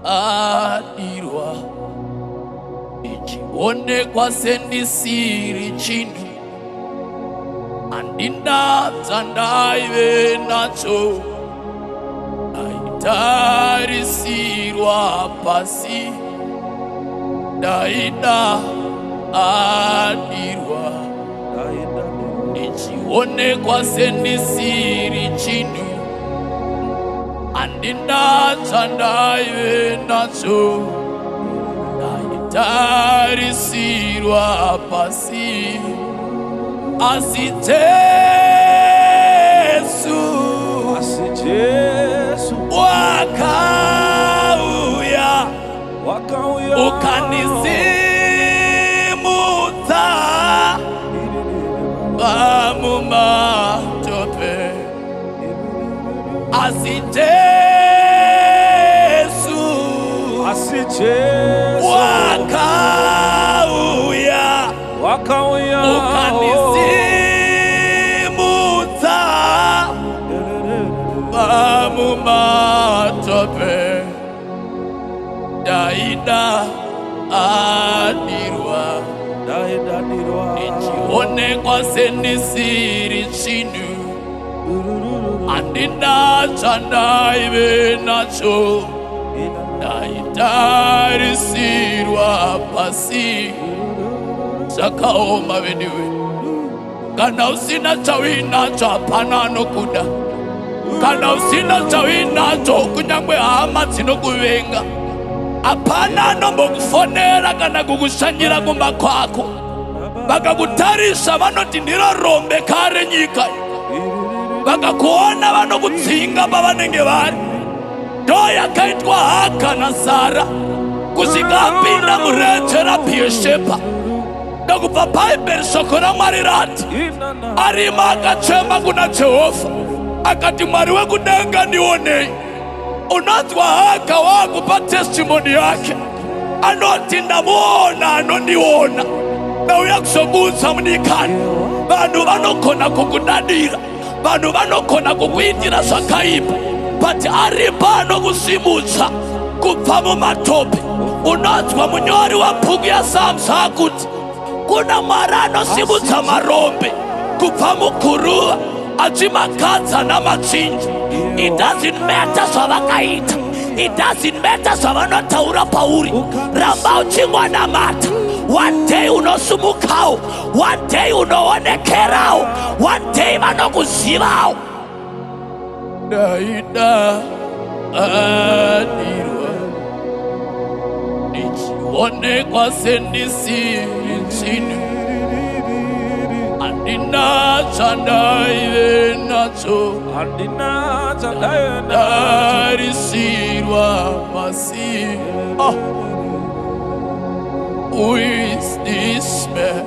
Dadirwa Ndichionekwa Sendisiri Chinhu Ndai nacho Dadirwa pasi Dadirwa Ndichionekwa Sendisiri Chinhu Ndai nacho Dadirwa pasi Asi Jesu wakauya ukanizimuta mumatope Asi Jesu wakauya ukanizimuta mumatope Dadirwa Ndichionekwa Sendisiri Chinhu Ndai nacho Dadirwa pasi Zakaoma vediwe kana usina chawinacho hapana anokuda kana usina chawinacho kunyangwe hama dzinokuvenga hapana anombokufonera kana kukushanyira kumba kwako vakakutarisa vanoti ndiro rombe kare nyika vakakuona vanokudzinga pavanenge vari ndo yakaitwa Haka naSara kusvika apinda murenje raBheerishepa ndokubva bhaibheri shoko raMwari rati arima akachema kuna Jehovha akati Mwari wekudenga ndionei. Unonzwa Haka wakupa testimony yake anoti ndamuona anondiona ndauya kuzobudza munyikani vanhu vanogona kukudadira vanhu vanogona kukuitira zvakaipa but aripo anokusimudza kubva mumatope. Unonzwa munyori wabhuku yaSpurms akuti kuna Mwari anosimudza marombe kubva muguruva achimagadza namachinji. It doesn't matter zvavakaita, it doesn't matter zvavanotaura pauri, ramba uchingonamata. One day unosumukawo, one day unoonekerawo, one day vanokuzivawo. Dadirwa Ndichionekwa Sendisiri Chinhu Ndai nacho Dadirwa pasi. Who is this man?